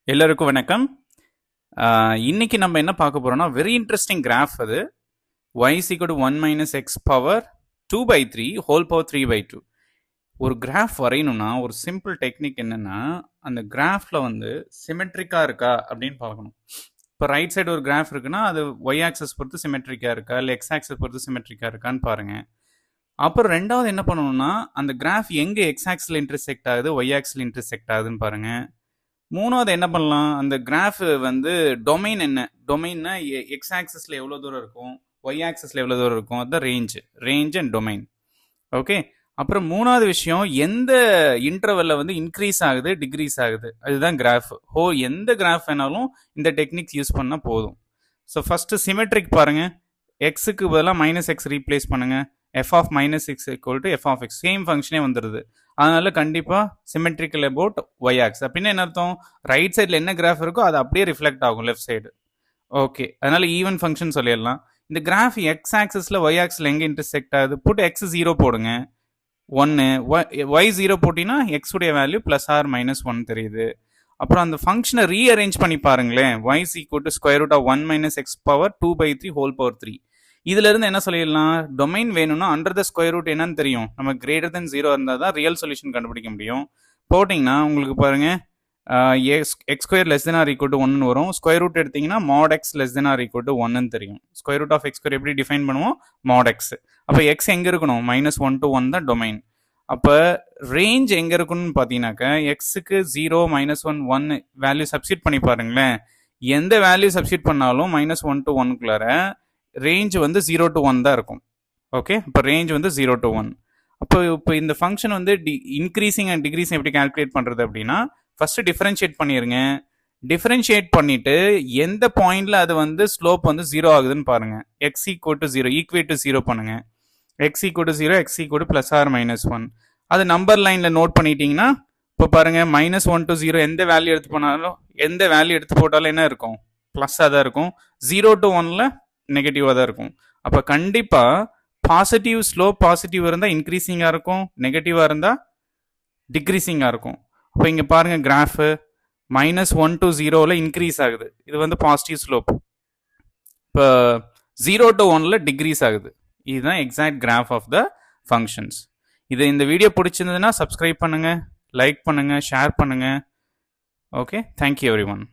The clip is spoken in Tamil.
எல்லாருக்கும் வணக்கம். இன்னைக்கு நம்ம என்ன பார்க்க போறோம்னா வெரி இன்ட்ரெஸ்டிங் கிராஃப் அது. y is equal to 1 minus x power 2 by 3 whole power 3 by 2. ஒரு கிராஃப் வரையணும்னா ஒரு சிம்பிள் டெக்னிக் என்னன்னா அந்த கிராஃப்ல வந்து சிமெட்ரிக்கா இருக்கா அப்படின்னு பார்க்கணும். இப்போ ரைட் சைடு ஒரு கிராஃப் இருக்குன்னா அது ஒய் ஆக்சஸ் பொறுத்து சிமெட்ரிக்கா இருக்கா இல்லை எக்ஸ் ஆக்சஸ் பொறுத்து சிமெட்ரிக்கா இருக்கான்னு பாருங்க. அப்புறம் ரெண்டாவது என்ன பண்ணணும்னா அந்த கிராஃப் எங்க எக்ஸ் ஆக்சில் இன்டர்செக்ட் ஆகுது ஒய் ஆக்சில் இன்டர்செக்ட் ஆகுதுன்னு பாருங்க. மூணாவது என்ன பண்ணலாம், அந்த கிராஃப் வந்து டொமைன் என்ன, டொமைன்னா எக்ஸ் ஆக்சஸ்ல எவ்வளோ தூரம் இருக்கும், ஒய் ஆக்சஸ்ல எவ்வளோ தூரம் இருக்கும், அதுதான் ரேஞ்ச் அண்ட் டொமைன். ஓகே. அப்புறம் மூணாவது விஷயம் எந்த இன்டர்வெல்ல வந்து இன்க்ரீஸ் ஆகுது டிக்ரீஸ் ஆகுது, அதுதான் கிராஃப். எந்த கிராஃப் வேணாலும் இந்த டெக்னிக்ஸ் யூஸ் பண்ணால் போதும். ஸோ ஃபர்ஸ்ட் சிமெட்ரிக் பாருங்க, எக்ஸுக்கு பதிலாக மைனஸ் எக்ஸ் ரீப்ளேஸ் பண்ணுங்க, f of minus x equal to f of x, same ஃபங்க்ஷனே வந்துடுது. அதனால கண்டிப்பாக சிமெட்ரிக்கல் அபவுட் ஒய் ஆக்ஸ். அப்படின்னா என்ன அர்த்தம், ரைட் சைடில் என்ன கிராஃப் இருக்கோ அது அப்படியே ரிஃப்ளெக்ட் ஆகும் லெஃப்ட் சைடு. ஓகே, அதனால ஈவன் ஃபங்க்ஷன் சொல்லிடலாம். இந்த கிராஃப் எக்ஸ் ஆக்சஸில் ஒய் ஆக்ஸில் எங்கே இன்டர்செக்ட் ஆகுது, புட் எக்ஸ் 0 போடுங்க, 1, ஒய் 0 போட்டிங்கன்னா எக்ஸ் உடைய வேல்யூ ப்ளஸ் ஆர் மைனஸ் 1 தெரியுது. அப்புறம் அந்த ஃபங்க்ஷனை ரீஅரேஞ்ச் பண்ணி பாருங்களேன், y is equal to square root of 1 minus x power 2 by 3 whole power 3. இதுல இருந்து என்ன சொல்லிடலாம், டொமைன் வேணும்னா அண்டர் த ஸ்கொயர் ரூட் என்னன்னு தெரியும், நம்ம கிரேட்டர் தென் 0 இருந்தால் தான் ரியல் சொல்யூஷன் கண்டுபிடிக்க முடியும். போட்டிங்கன்னா உங்களுக்கு பாருங்க, x square less than or equal to 1 வரும். ஸ்கொயர் ரூட் எடுத்தீங்கன்னா mod x less than or equal to 1 தெரியும். Square root of x square எப்படி டிஃபைன் பண்ணுவோம், மாட் எக்ஸ். அப்போ எக்ஸ் எங்க இருக்கணும், -1 to 1 தான் டொமைன். அப்போ ரேஞ்ச் எங்க இருக்குன்னு பார்த்தீங்கன்னாக்க எக்ஸுக்கு 0, -1, 1 வேல்யூ சப்ஸ்டிட் பண்ணி பாருங்களேன். எந்த வேல்யூ சப்ஸ்டிட் பண்ணாலும் -1 to 1குள்ளார ரேஞ்ச் வந்து 0 to 1 தான் இருக்கும். ஓகே, இப்போ ரேஞ்ச் வந்து 0 to 1. இப்போ இந்த ஃபங்க்ஷன் வந்து இன்க்ரீசிங் அண்ட் டிக்ரீசிங் எப்படி கால்குலேட் பண்ணுறது அப்படின்னா, ஃபர்ஸ்ட் டிஃபரன்ஷியேட் பண்ணிடுங்க. டிஃபரன்ஷியேட் பண்ணிட்டு எந்த பாயிண்ட்ல அது வந்து ஸ்லோப் வந்து 0 ஆகுதுன்னு பாருங்க. X equal to 0 equate to 0 பண்ணுங்க. X equal to 0, x equal to plus or minus 1. அது நம்பர் லைன்ல நோட் பண்ணிட்டீங்கன்னா இப்போ பாருங்க, -1 to 0 எந்த வேல்யூ எடுத்து போட்டாலும் என்ன இருக்கும், ப்ளஸ்ஸாக தான் இருக்கும். 0 to 1ல நெகட்டிவாக தான் இருக்கும். அப்போ கண்டிப்பாக பாசிட்டிவ் ஸ்லோப் பாசிட்டிவ் இருந்தால் இன்க்ரீசிங்காக இருக்கும், நெகட்டிவாக இருந்தால் டிக்ரீசிங்காக இருக்கும். அப்போ இங்கே பாருங்க, கிராஃபு -1 to 0ல இன்க்ரீஸ் ஆகுது, இது வந்து பாசிட்டிவ் ஸ்லோப். இப்போ 0 to 1ல டிக்ரீஸ் ஆகுது. இதுதான் exact graph of the functions. இந்த வீடியோ பிடிச்சிருந்ததுன்னா சப்ஸ்கிரைப் பண்ணுங்க, லைக் பண்ணுங்க, ஷேர் பண்ணுங்க. Okay, thank you every one.